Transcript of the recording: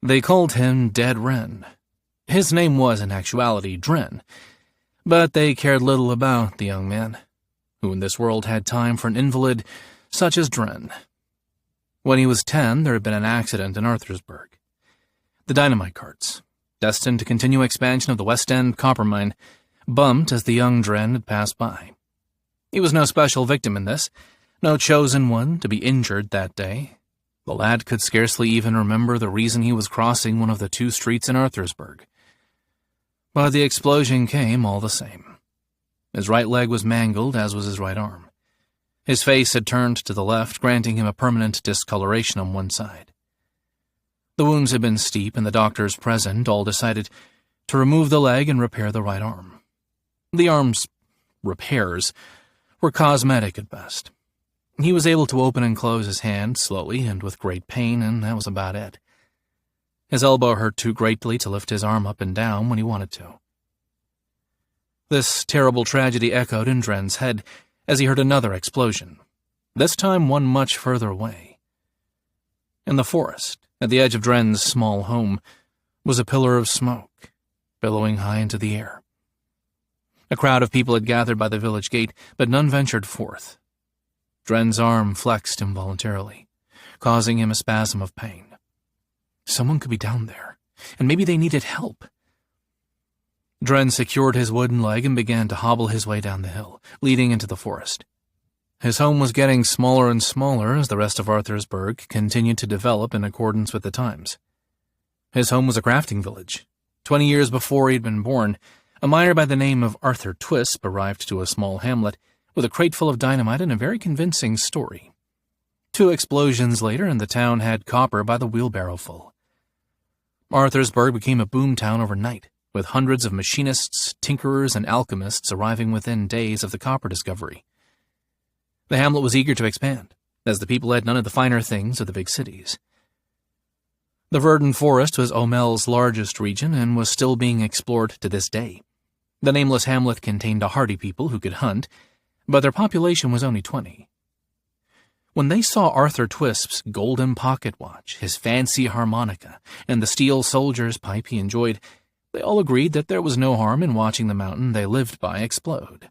They called him Dead Wren. His name was in actuality Dren, but they cared little about the young man, who in this world had time for an invalid such as Dren. When he was 10, there had been an accident in Arthur'sburg. The dynamite carts, destined to continue expansion of the West End copper mine, bumped as the young Dren had passed by. He was no special victim in this, no chosen one to be injured that day. The lad could scarcely even remember the reason he was crossing one of the 2 streets in Arthur'sburg. But the explosion came all the same. His right leg was mangled, as was his right arm. His face had turned to the left, granting him a permanent discoloration on one side. The wounds had been steep, and the doctors present all decided to remove the leg and repair the right arm. The arm's repairs were cosmetic at best. He was able to open and close his hand slowly and with great pain, and that was about it. His elbow hurt too greatly to lift his arm up and down when he wanted to. This terrible tragedy echoed in Dren's head as he heard another explosion, this time one much further away. In the forest, at the edge of Dren's small home, was a pillar of smoke, billowing high into the air. A crowd of people had gathered by the village gate, but none ventured forth. Dren's arm flexed involuntarily, causing him a spasm of pain. Someone could be down there, and maybe they needed help. Dren secured his wooden leg and began to hobble his way down the hill, leading into the forest. His home was getting smaller and smaller as the rest of Arthur'sburg continued to develop in accordance with the times. His home was a crafting village. 20 years before he had been born, a miner by the name of Arthur Twisp arrived to a small hamlet with a crate full of dynamite and a very convincing story. 2 explosions later, and the town had copper by the wheelbarrow full. Arthur'sburg became a boom town overnight, with hundreds of machinists, tinkerers, and alchemists arriving within days of the copper discovery. The hamlet was eager to expand, as the people had none of the finer things of the big cities. The verdant forest was Omel's largest region and was still being explored to this day. The nameless hamlet contained a hardy people who could hunt, but their population was only 20. When they saw Arthur Twisp's golden pocket watch, his fancy harmonica, and the steel soldier's pipe he enjoyed, they all agreed that there was no harm in watching the mountain they lived by explode.